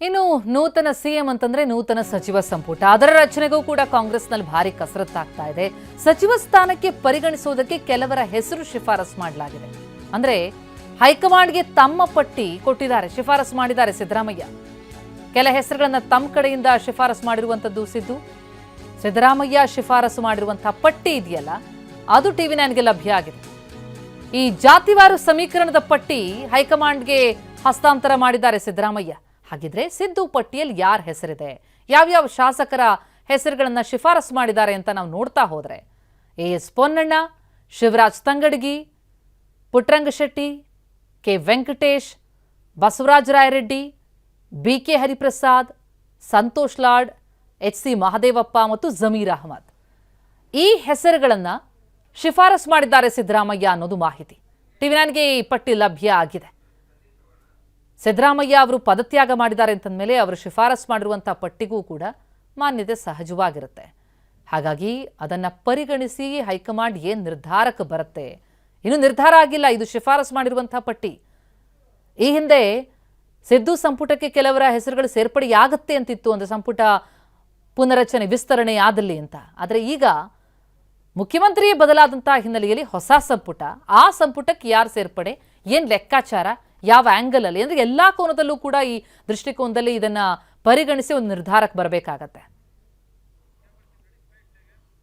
ಇನ್ನು ನೂತನ ಸಿಎಂ ಅಂತಂದ್ರೆ ನೂತನ ಸಚಿವ ಸಂಪುಟ ಅದರ ರಚನೆಗೂ ಕೂಡ ಕಾಂಗ್ರೆಸ್ನಲ್ಲಿ ಭಾರಿ ಕಸರತ್ತಾಗ್ತಾ ಇದೆ. ಸಚಿವ ಸ್ಥಾನಕ್ಕೆ ಪರಿಗಣಿಸುವುದಕ್ಕೆ ಕೆಲವರ ಹೆಸರು ಶಿಫಾರಸು ಮಾಡಲಾಗಿದೆ. ಅಂದ್ರೆ ಹೈಕಮಾಂಡ್ಗೆ ತಮ್ಮ ಪಟ್ಟಿ ಕೊಟ್ಟಿದ್ದಾರೆ, ಶಿಫಾರಸು ಮಾಡಿದ್ದಾರೆ ಸಿದ್ದರಾಮಯ್ಯ. ಕೆಲ ಹೆಸರುಗಳನ್ನ ತಮ್ಮ ಕಡೆಯಿಂದ ಶಿಫಾರಸು ಮಾಡಿರುವಂತದ್ದು ಸಿದ್ದರಾಮಯ್ಯ ಶಿಫಾರಸು ಮಾಡಿರುವಂತಹ ಪಟ್ಟಿ ಇದೆಯಲ್ಲ, ಅದು TV9ಗೆ ಲಭ್ಯ ಆಗಿದೆ. ಈ ಜಾತಿವಾರು ಸಮೀಕರಣದ ಪಟ್ಟಿ ಹೈಕಮಾಂಡ್ಗೆ ಹಸ್ತಾಂತರ ಮಾಡಿದ್ದಾರೆ ಸಿದ್ದರಾಮಯ್ಯ. ಹಾಗಿದ್ರೆ ಸಿದ್ದು ಪಟ್ಟಿಯಲ್ಲಿ ಯಾರ ಹೆಸರಿದೆ, ಯಾವ್ಯಾವ ಶಾಸಕರ ಹೆಸರುಗಳನ್ನ ಶಿಫಾರಸು ಮಾಡಿದ್ದಾರೆ ಅಂತ ನಾವು ನೋಡ್ತಾ ಹೋದ್ರೆ AS Ponnanna, Shivaraj Tangadagi, Puttarangashetty, K Venkatesh, Basavaraja Rayareddy, BK Hariprasad, Santosh Lad, HC Mahadevappa ಮತ್ತು ಜಮೀರ್ ಅಹಮದ್ ಈ ಹೆಸರುಗಳನ್ನ ಶಿಫಾರಸು ಮಾಡಿದ್ದಾರೆ ಸಿದ್ದರಾಮಯ್ಯ ಅನ್ನೋದು ಮಾಹಿತಿ. TV9ಗೆ ಈ ಪಟ್ಟಿ ಲಭ್ಯ ಆಗಿದೆ. ಸಿದ್ದರಾಮಯ್ಯ ಅವರು ಪದತ್ಯಾಗ ಮಾಡಿದ್ದಾರೆ ಅಂತಂದ್ಮೇಲೆ ಅವರು ಶಿಫಾರಸು ಮಾಡಿರುವಂತಹ ಪಟ್ಟಿಗೂ ಕೂಡ ಮಾನ್ಯತೆ ಸಹಜವಾಗಿರುತ್ತೆ. ಹಾಗಾಗಿ ಅದನ್ನ ಪರಿಗಣಿಸಿ ಹೈಕಮಾಂಡ್ ಏನ್ ನಿರ್ಧಾರಕ್ಕೆ ಬರುತ್ತೆ, ಇನ್ನು ನಿರ್ಧಾರ ಆಗಿಲ್ಲ. ಇದು ಶಿಫಾರಸು ಮಾಡಿರುವಂತಹ ಪಟ್ಟಿ. ಈ ಹಿಂದೆ ಸಿದ್ದು ಸಂಪುಟಕ್ಕೆ ಕೆಲವರ ಹೆಸರುಗಳು ಸೇರ್ಪಡೆಯಾಗುತ್ತೆ ಅಂತಿತ್ತು, ಅಂದ್ರೆ ಸಂಪುಟ ಪುನರಚನೆ ವಿಸ್ತರಣೆ ಆದಲ್ಲಿ ಅಂತ. ಆದರೆ ಈಗ ಮುಖ್ಯಮಂತ್ರಿ ಬದಲಾದಂತಹ ಹಿನ್ನೆಲೆಯಲ್ಲಿ ಹೊಸ ಸಂಪುಟ, ಆ ಸಂಪುಟಕ್ಕೆ ಯಾರು ಸೇರ್ಪಡೆ, ಏನ್ ಲೆಕ್ಕಾಚಾರ, ಯಾವ ಆಂಗಲ್ ಅಲ್ಲಿ, ಅಂದ್ರೆ ಎಲ್ಲಾ ಕೋನದಲ್ಲೂ ಕೂಡ ಈ ದೃಷ್ಟಿಕೋನದಲ್ಲಿ ಇದನ್ನ ಪರಿಗಣಿಸಿ ಒಂದು ನಿರ್ಧಾರಕ್ಕೆ ಬರಬೇಕಾಗತ್ತೆ.